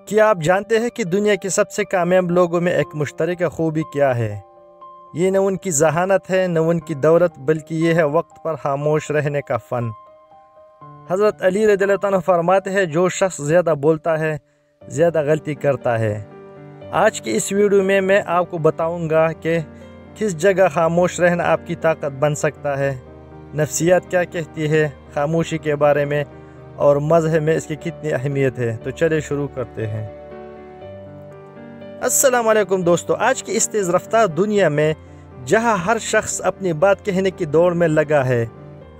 کیا آپ جانتے ہیں کہ دنیا کے سب سے کامیاب لوگوں میں ایک مشترکہ خوبی کیا ہے؟ یہ نہ ان کی ذہانت ہے نہ ان کی دولت، بلکہ یہ ہے وقت پر خاموش رہنے کا فن۔ حضرت علی رضی اللہ عنہ فرماتے ہیں، جو شخص زیادہ بولتا ہے زیادہ غلطی کرتا ہے۔ آج کی اس ویڈیو میں میں آپ کو بتاؤں گا کہ کس جگہ خاموش رہنا آپ کی طاقت بن سکتا ہے، نفسیات کیا کہتی ہے خاموشی کے بارے میں، اور مذہب میں اس کی کتنی اہمیت ہے۔ تو چلے شروع کرتے ہیں۔ السلام علیکم دوستو، آج کی اس تیز رفتار دنیا میں جہاں ہر شخص اپنی بات کہنے کی دوڑ میں لگا ہے،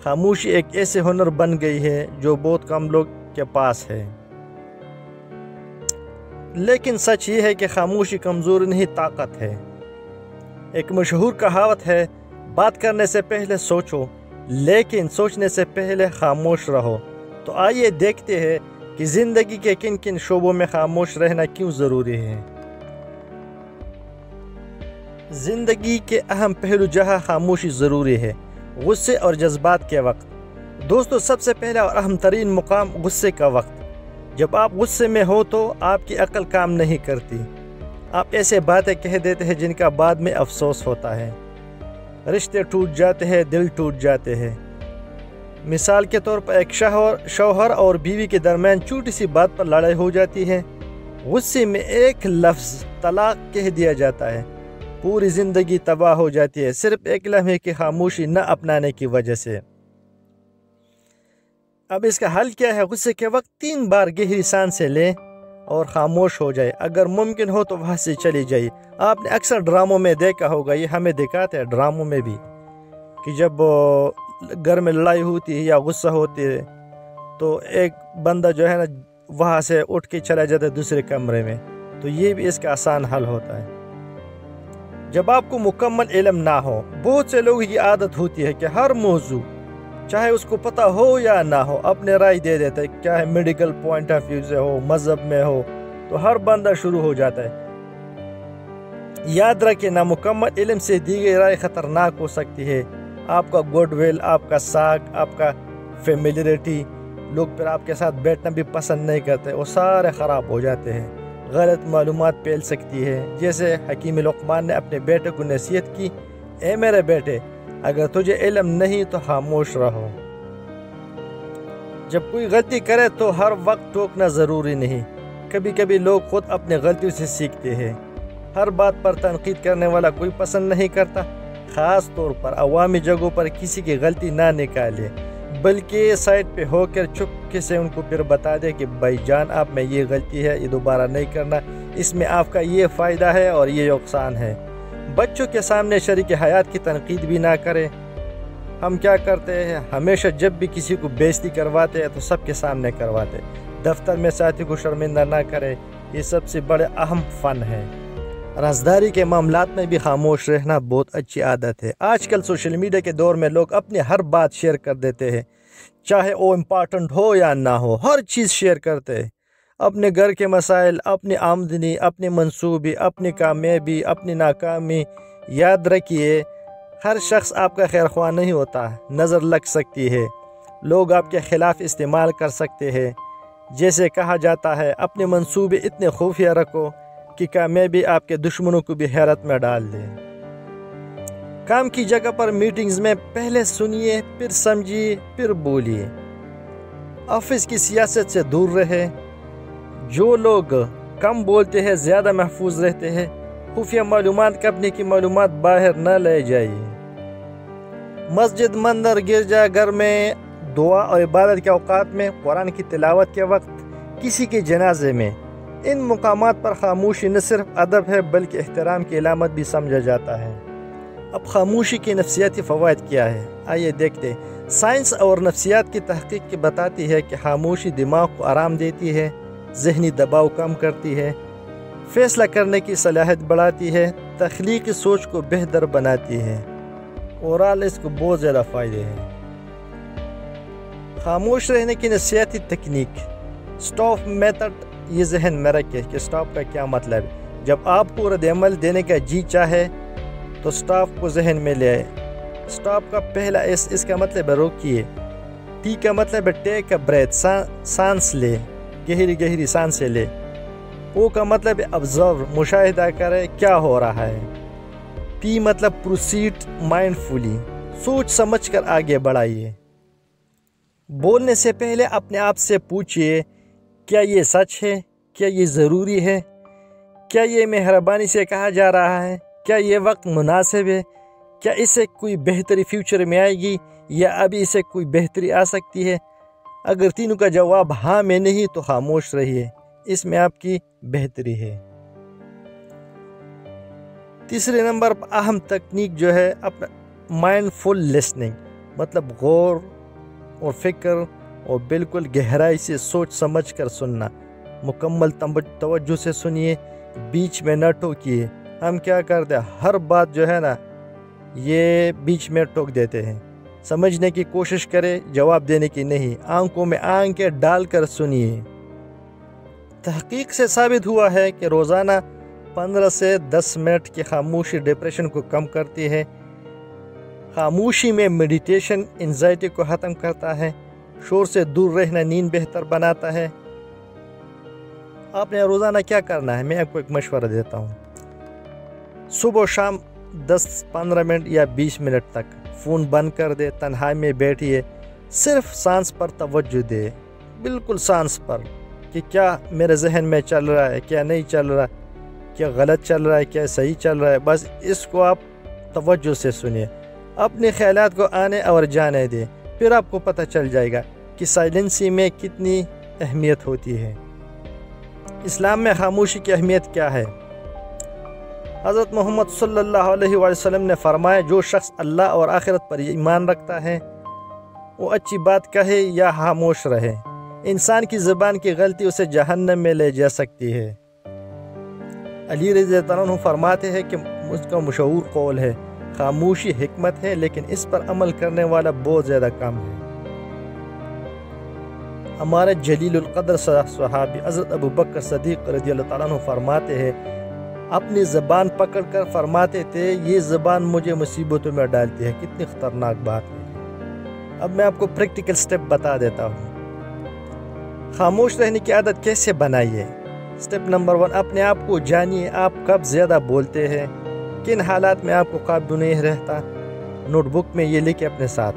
خاموشی ایک ایسے ہنر بن گئی ہے جو بہت کم لوگ کے پاس ہے۔ لیکن سچ یہ ہے کہ خاموشی کمزوری نہیں، طاقت ہے۔ ایک مشہور کہاوت ہے، بات کرنے سے پہلے سوچو لیکن سوچنے سے پہلے خاموش رہو۔ تو آئیے دیکھتے ہیں کہ زندگی کے کن کن شعبوں میں خاموش رہنا کیوں ضروری ہے۔ زندگی کے اہم پہلو جہاں خاموشی ضروری ہے، غصے اور جذبات کے وقت۔ دوستو، سب سے پہلا اور اہم ترین مقام غصے کا وقت۔ جب آپ غصے میں ہو تو آپ کی عقل کام نہیں کرتی، آپ ایسے باتیں کہہ دیتے ہیں جن کا بعد میں افسوس ہوتا ہے، رشتے ٹوٹ جاتے ہیں، دل ٹوٹ جاتے ہیں۔ مثال کے طور پر ایک شوہر اور بیوی کے درمیان چھوٹی سی بات پر لڑائی ہو جاتی ہے، غصے میں ایک لفظ طلاق کہہ دیا جاتا ہے، پوری زندگی تباہ ہو جاتی ہے، صرف ایک لمحے کی خاموشی نہ اپنانے کی وجہ سے۔ اب اس کا حل کیا ہے؟ غصے کے وقت 3 بار گہری سانسیں لیں اور خاموش ہو جائے، اگر ممکن ہو تو وہاں سے چلی جائے۔ آپ نے اکثر ڈراموں میں دیکھا ہوگا، یہ ہمیں دکھاتے ہیں ڈراموں میں بھی، کہ جب گھر میں لڑائی ہوتی ہے یا غصہ ہوتی ہے تو ایک بندہ جو ہے نا وہاں سے اٹھ کے چلا جاتا ہے دوسرے کمرے میں، تو یہ بھی اس کا آسان حل ہوتا ہے۔ جب آپ کو مکمل علم نہ ہو، بہت سے لوگ کی عادت ہوتی ہے کہ ہر موضوع چاہے اس کو پتہ ہو یا نہ ہو اپنے رائے دے دیتا ہے، کیا ہے میڈیکل پوائنٹ آف ویو سے ہو، مذہب میں ہو، تو ہر بندہ شروع ہو جاتا ہے۔ یاد رکھیں، نامکمل علم سے دی گئی رائے خطرناک ہو سکتی ہے۔ آپ کا گڈ ول، آپ کا ساکھ، آپ کا فیملیرٹی، لوگ پھر آپ کے ساتھ بیٹھنا بھی پسند نہیں کرتے، وہ سارے خراب ہو جاتے ہیں۔ غلط معلومات پھیل سکتی ہے، جیسے حکیم لقمان نے اپنے بیٹے کو نصیحت کی، اے میرے بیٹے، اگر تجھے علم نہیں تو خاموش رہو۔ جب کوئی غلطی کرے تو ہر وقت ٹوکنا ضروری نہیں، کبھی کبھی لوگ خود اپنے غلطیوں سے سیکھتے ہیں۔ ہر بات پر تنقید کرنے والا کوئی پسند نہیں کرتا، خاص طور پر عوامی جگہوں پر کسی کی غلطی نہ نکالے، بلکہ سائڈ پہ ہو کر چپکے سے ان کو پھر بتا دے کہ بھائی جان، آپ میں یہ غلطی ہے، یہ دوبارہ نہیں کرنا، اس میں آپ کا یہ فائدہ ہے اور یہ نقصان ہے۔ بچوں کے سامنے شریک حیات کی تنقید بھی نہ کریں۔ ہم کیا کرتے ہیں، ہمیشہ جب بھی کسی کو بےعزتی کرواتے ہیں تو سب کے سامنے کرواتے، دفتر میں ساتھی کو شرمندہ نہ کرے، یہ سب سے بڑے اہم فن ہے۔ رازداری کے معاملات میں بھی خاموش رہنا بہت اچھی عادت ہے۔ آج کل سوشل میڈیا کے دور میں لوگ اپنی ہر بات شیئر کر دیتے ہیں، چاہے وہ امپورٹنٹ ہو یا نہ ہو، ہر چیز شیئر کرتے ہیں، اپنے گھر کے مسائل، اپنی آمدنی، اپنی منصوبے، اپنی کامیابی، اپنی ناکامی۔ یاد رکھیے، ہر شخص آپ کا خیر خواہ نہیں ہوتا، نظر لگ سکتی ہے، لوگ آپ کے خلاف استعمال کر سکتے ہیں۔ جیسے کہا جاتا ہے، اپنے منصوبے اتنے خفیہ رکھو کہ کامیابی آپ کے دشمنوں کو بھی حیرت میں ڈال دے۔ کام کی جگہ پر میٹنگز میں پہلے سنیے، پھر سمجھیے، پھر بولیے۔ آفس کی سیاست سے دور رہے، جو لوگ کم بولتے ہیں زیادہ محفوظ رہتے ہیں، خفیہ معلومات کمپنی کی معلومات باہر نہ لے جائیے۔ مسجد، مندر، گرجا گھر میں دعا اور عبادت کے اوقات میں، قرآن کی تلاوت کے وقت، کسی کے جنازے میں، ان مقامات پر خاموشی نہ صرف ادب ہے بلکہ احترام کی علامت بھی سمجھا جاتا ہے۔ اب خاموشی کے نفسیاتی فوائد کیا ہے، آئیے دیکھتے ہیں۔ سائنس اور نفسیات کی تحقیق کی بتاتی ہے کہ خاموشی دماغ کو آرام دیتی ہے، ذہنی دباؤ کم کرتی ہے، فیصلہ کرنے کی صلاحیت بڑھاتی ہے، تخلیقی سوچ کو بہتر بناتی ہے۔ اوورآل اس کو بہت زیادہ فائدے ہیں۔ خاموش رہنے کی نفسیاتی تکنیک، سٹاپ میتھڈ، یہ ذہن میں رکھے کہ سٹاپ کا کیا مطلب ہے۔ جب آپ کو رد عمل دینے کا جی چاہے تو سٹاپ کو ذہن میں لے آئے۔ سٹاپ کا پہلا اس کا مطلب ہے روکیے، ٹی کا مطلب ہے ٹیک اے بریتھ، سانس لے، گہری گہری سانسیں لے۔ او کا مطلب آبزرو، مشاہدہ کرے کیا ہو رہا ہے۔ پی مطلب پروسیڈ مائنڈفلی، سوچ سمجھ کر آگے بڑھائیے۔ بولنے سے پہلے اپنے آپ سے پوچھئے کیا یہ سچ ہے، کیا یہ ضروری ہے، کیا یہ مہربانی سے کہا جا رہا ہے، کیا یہ وقت مناسب ہے، کیا اس سے کوئی بہتری فیوچر میں آئے گی یا ابھی اس سے کوئی بہتری آ سکتی ہے۔ اگر تینوں کا جواب ہاں میں نہیں تو خاموش رہیے، اس میں آپ کی بہتری ہے۔ تیسرے نمبر پر اہم تکنیک جو ہے اپنا مائنڈ فل لسننگ، مطلب غور اور فکر اور بالکل گہرائی سے سوچ سمجھ کر سننا۔ مکمل توجہ سے سنیے، بیچ میں نہ ٹوکیے۔ ہم کیا کرتے ہیں، ہر بات جو ہے نا یہ بیچ میں ٹوک دیتے ہیں۔ سمجھنے کی کوشش کرے، جواب دینے کی نہیں۔ آنکھوں میں آنکھیں ڈال کر سنیے۔ تحقیق سے ثابت ہوا ہے کہ روزانہ 15 سے 10 منٹ کی خاموشی ڈپریشن کو کم کرتی ہے۔ خاموشی میں میڈیٹیشن انزائٹی کو ختم کرتا ہے۔ شور سے دور رہنا نیند بہتر بناتا ہے۔ آپ نے روزانہ کیا کرنا ہے، میں آپ کو ایک مشورہ دیتا ہوں۔ صبح و شام 10-15 منٹ یا 20 منٹ تک فون بند کر دے، تنہائی میں بیٹھیے، صرف سانس پر توجہ دے، بالکل سانس پر، کہ کیا میرے ذہن میں چل رہا ہے، کیا نہیں چل رہا، کیا غلط چل رہا ہے، کیا صحیح چل رہا ہے۔ بس اس کو آپ توجہ سے سنیے، اپنے خیالات کو آنے اور جانے دیں، پھر آپ کو پتہ چل جائے گا کہ سائلنسی میں کتنی اہمیت ہوتی ہے۔ اسلام میں خاموشی کی اہمیت کیا ہے؟ حضرت محمد صلی اللہ علیہ وسلم نے فرمایا، جو شخص اللہ اور آخرت پر ایمان رکھتا ہے وہ اچھی بات کہے یا خاموش رہے۔ انسان کی زبان کی غلطی اسے جہنم میں لے جا سکتی ہے۔ علی رضی اللہ عنہ فرماتے ہیں کہ اس کا مشہور قول ہے، خاموشی حکمت ہے لیکن اس پر عمل کرنے والا بہت زیادہ کم ہے۔ ہمارے جلیل القدر صحابی حضرت ابو بکر صدیق رضی اللہ تعالیٰ عنہ فرماتے ہیں، اپنی زبان پکڑ کر فرماتے تھے، یہ زبان مجھے مصیبتوں میں ڈالتی ہے۔ کتنی خطرناک بات ہے۔ اب میں آپ کو پریکٹیکل سٹیپ بتا دیتا ہوں۔ خاموش رہنے کی عادت کیسے بنائیے؟ سٹیپ نمبر 1، اپنے آپ کو جانیے، آپ کب زیادہ بولتے ہیں، کن حالات میں آپ کو قابو نہیں رہتا۔ نوٹ بک میں یہ لکھیں اپنے ساتھ۔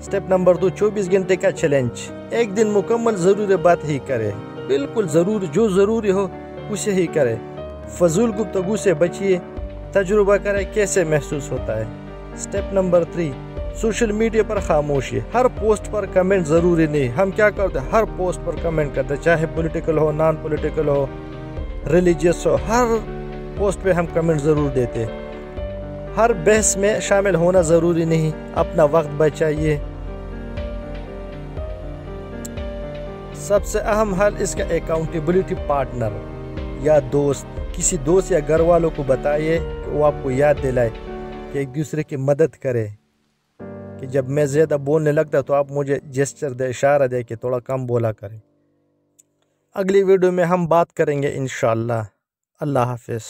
سٹیپ نمبر 2، 24 گھنٹے کا چیلنج، ایک دن مکمل ضروری بات ہی کرے، بالکل ضروری، جو ضروری ہو اسے ہی کرے۔ فضول گفتگو سے بچیے، تجربہ کریں کیسے محسوس ہوتا ہے۔ سٹیپ نمبر 3، سوشل میڈیا پر خاموشی، ہر پوسٹ پر کمنٹ ضروری نہیں۔ ہم کیا کرتے ہیں، ہر پوسٹ پر کمنٹ کرتے ہیں، چاہے پولیٹیکل ہو، نان پولیٹیکل ہو، ریلیجیس ہو، ہر پوسٹ پہ ہم کمنٹ ضرور دیتے ہیں۔ ہر بحث میں شامل ہونا ضروری نہیں، اپنا وقت بچائیے۔ سب سے اہم حل اس کا اکاؤنٹیبلٹی پارٹنر یا دوست، کسی دوست یا گھر والوں کو بتائیے کہ وہ آپ کو یاد دلائے کہ ایک دوسرے کی مدد کرے، کہ جب میں زیادہ بولنے لگتا تو آپ مجھے جیسچر دے، اشارہ دے کہ تھوڑا کم بولا کریں۔ اگلی ویڈیو میں ہم بات کریں گے انشاءاللہ۔ اللہ حافظ۔